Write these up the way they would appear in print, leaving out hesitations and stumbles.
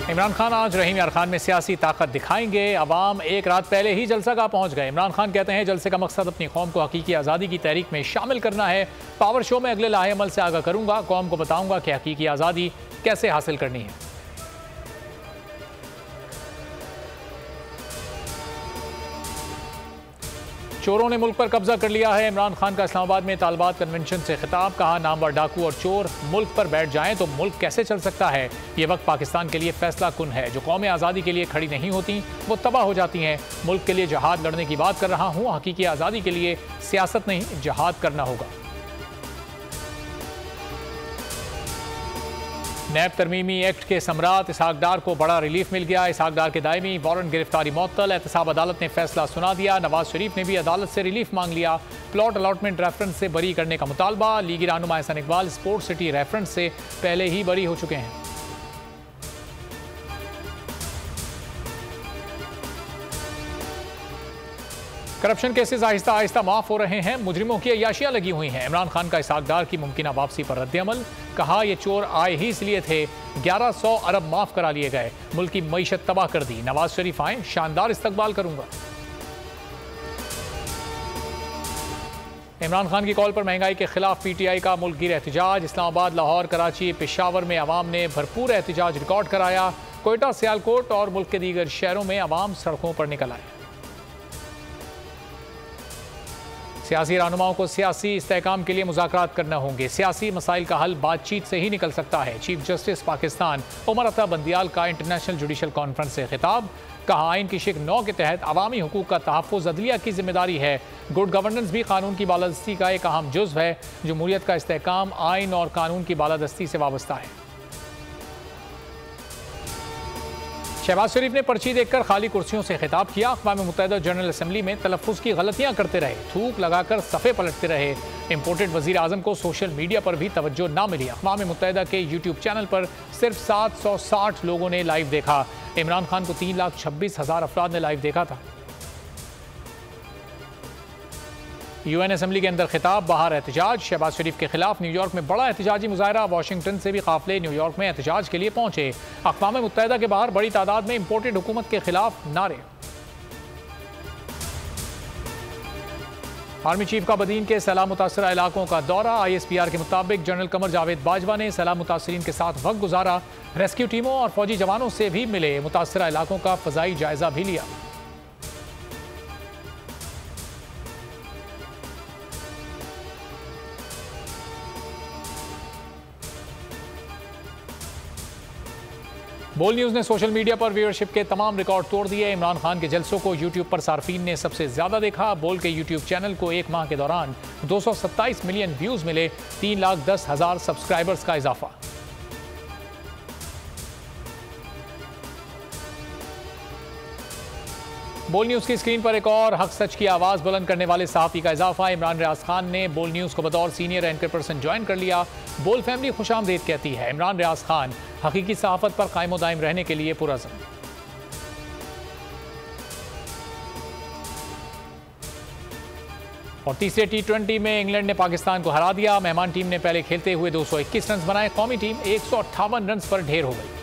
इमरान खान आज रहीम यार खान में सियासी ताकत दिखाएंगे। अवाम एक रात पहले ही जलसागाह पहुंच गए। इमरान खान कहते हैं जलसे का मकसद अपनी कौम को हकीकी आज़ादी की तहरीक में शामिल करना है। पावर शो में अगले लाहे अमल से आगाह करूंगा, कौम को बताऊंगा कि हकीकी आज़ादी कैसे हासिल करनी है। चोरों ने मुल्क पर कब्जा कर लिया है। इमरान खान का इस्लामाबाद में तालिबात कन्वेंशन से खिताब, कहा नामवर डाकू और चोर मुल्क पर बैठ जाएं तो मुल्क कैसे चल सकता है। ये वक्त पाकिस्तान के लिए फैसला कुन है। जो कौमें आज़ादी के लिए खड़ी नहीं होती वो तबाह हो जाती हैं। मुल्क के लिए जहाद लड़ने की बात कर रहा हूँ। हकीकी आज़ादी के लिए सियासत नहीं जहाद करना होगा। नैब तरमीमी एक्ट के सम्राट इसहाक डार को बड़ा रिलीफ मिल गया। इसहाक डार के दायमी वारंट गिरफ्तारी मुअत्तल। एहतसाब अदालत ने फैसला सुना दिया। नवाज शरीफ ने भी अदालत से रिलीफ मांग लिया। प्लॉट अलॉटमेंट रेफरेंस से बरी करने का मुतालबा। लीगी रहनुमा Ahsan Iqbal sport city reference से पहले ही बरी हो चुके हैं। करप्शन केसेस आहिस्ता आहिस्ता माफ हो रहे हैं। मुजरिमों की अय्याशियां लगी हुई हैं। इमरान खान का इसहाक डार की मुमकिना वापसी पर रद्द-ए-अमल, कहा ये चोर आए ही इसलिए थे। 1100 अरब माफ करा लिए गए। मुल्क की मईशत तबाह कर दी। नवाज शरीफ आए, शानदार इस्तकबाल करूंगा। इमरान खान की कॉल पर महंगाई के खिलाफ पीटीआई का मुल्कगीर एहतजाज। इस्लामाबाद, लाहौर, कराची, पेशावर में अवाम ने भरपूर एहतजाज रिकॉर्ड कराया। कोयटा, सियालकोट और मुल्क के दीगर शहरों में अवाम सड़कों पर निकल आए। सियासी रहनुमाओं को सियासी इस्तेहकाम के लिए मुज़ाकरात करना होंगे। सियासी मसाइल का हल बातचीत से ही निकल सकता है। चीफ जस्टिस पाकिस्तान उमर अता बंदियाल का इंटरनेशनल जुडिशल कॉन्फ्रेंस से खिताब, कहा आइन की शिक 9 के तहत अवामी हुकूक का तहफ़्फ़ुज़ अदलिया की जिम्मेदारी है। गुड गवर्नेंस भी कानून की बालादस्ती का एक अहम जुज़्व है। जमहूरियत का इस्तेहकाम आइन और कानून की बालादस्ती से वाबस्ता है। शहबाज शरीफ ने पर्ची देखकर खाली कुर्सियों से खिताब किया। अक़वाम मुत्तहिदा जनरल असम्बली में तलफ़्फ़ुज़ की गलतियां करते रहे, थूक लगाकर सफ़े पलटते रहे। इम्पोर्टेड वज़ीर आज़म को सोशल मीडिया पर भी तवज्जो ना मिली। अक़वाम मुत्तहिदा के यूट्यूब चैनल पर सिर्फ 760 लोगों ने लाइव देखा। इमरान खान को 3,26,000 अफराद ने लाइव देखा था। यूएन असम्बली के अंदर खिताब, बाहर एहतजाज। शहबाज शरीफ के खिलाफ न्यूयॉर्क में बड़ा एहतजाजी मुजाहरा। वाशिंगटन से भी काफिले न्यूयॉर्क में एहतजाज के लिए पहुंचे। अक़वाम मुत्तहिदा के बाहर बड़ी तादाद में इम्पोर्टेड हुकूमत के खिलाफ नारे। आर्मी चीफ का बदीन के सैलाब मुतासरा इलाकों का दौरा। ISPR के मुताबिक जनरल कमर जावेद बाजवा ने सैलाब मुतासरीन के साथ वक्त गुजारा। रेस्क्यू टीमों और फौजी जवानों से भी मिले। मुतासरा इलाकों का फ़ज़ाई जायजा भी लिया। बोल न्यूज़ ने सोशल मीडिया पर व्यूअरशिप के तमाम रिकॉर्ड तोड़ दिए। इमरान खान के जलसों को यूट्यूब पर सार्फिन ने सबसे ज्यादा देखा। बोल के यूट्यूब चैनल को एक माह के दौरान 227 मिलियन व्यूज मिले। 3,10,000 सब्सक्राइबर्स का इजाफा। बोल न्यूज़ की स्क्रीन पर एक और हक सच की आवाज़ बुलंद करने वाले सहाफ़ी का इजाफा। इमरान रियाज खान ने बोल न्यूज़ को बतौर सीनियर एंकर पर्सन ज्वाइन कर लिया। बोल फैमिली खुशामदीद कहती है। इमरान रियाज खान हकीकी सहाफ़त पर कायम व दायम रहने के लिए पुरज़्म। और तीसरे T20 में इंग्लैंड ने पाकिस्तान को हरा दिया। मेहमान टीम ने पहले खेलते हुए 221 रन बनाए। कौमी टीम 158 रन पर ढेर हो गई।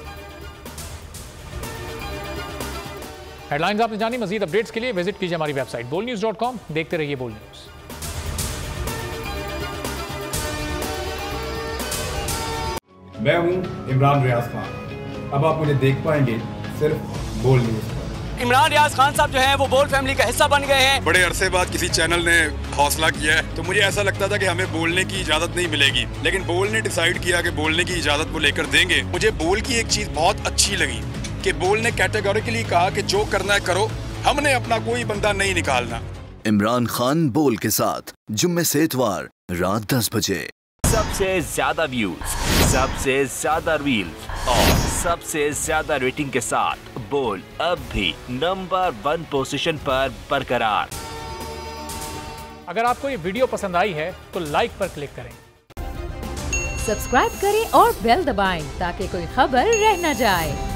हेडलाइंस आपने जानी। मजीद अपडेट्स के लिए विजिट कीजिए हमारी वेबसाइट bolnews.com। देखते रहिए बोल न्यूज़। मैं हूं इमरान रियाज खान। अब आप मुझे देख पाएंगे सिर्फ बोल न्यूज़ पर। इमरान रियाज खान साहब जो हैं वो बोल फैमिली का हिस्सा बन गए हैं। बड़े अरसे बाद किसी चैनल ने हौसला किया है, तो मुझे ऐसा लगता था कि हमें बोलने की इजाजत नहीं मिलेगी, लेकिन बोल ने डिसाइड किया कि बोलने की इजाजत वो लेकर देंगे। मुझे बोल की एक चीज बहुत अच्छी लगी कि बोल ने कैटेगोरिकली कहा कि जो करना है करो, हमने अपना कोई बंदा नहीं निकालना। इमरान खान बोल के साथ जुम्मे से इतवार रात 10 बजे। सबसे ज्यादा व्यूज, सबसे ज्यादा रील्स और सबसे ज्यादा रेटिंग के साथ बोल अब भी नंबर 1 पोजीशन पर बरकरार। अगर आपको ये वीडियो पसंद आई है तो लाइक पर क्लिक करें, सब्सक्राइब करें और बेल दबाएं ताकि कोई खबर रह न जाए।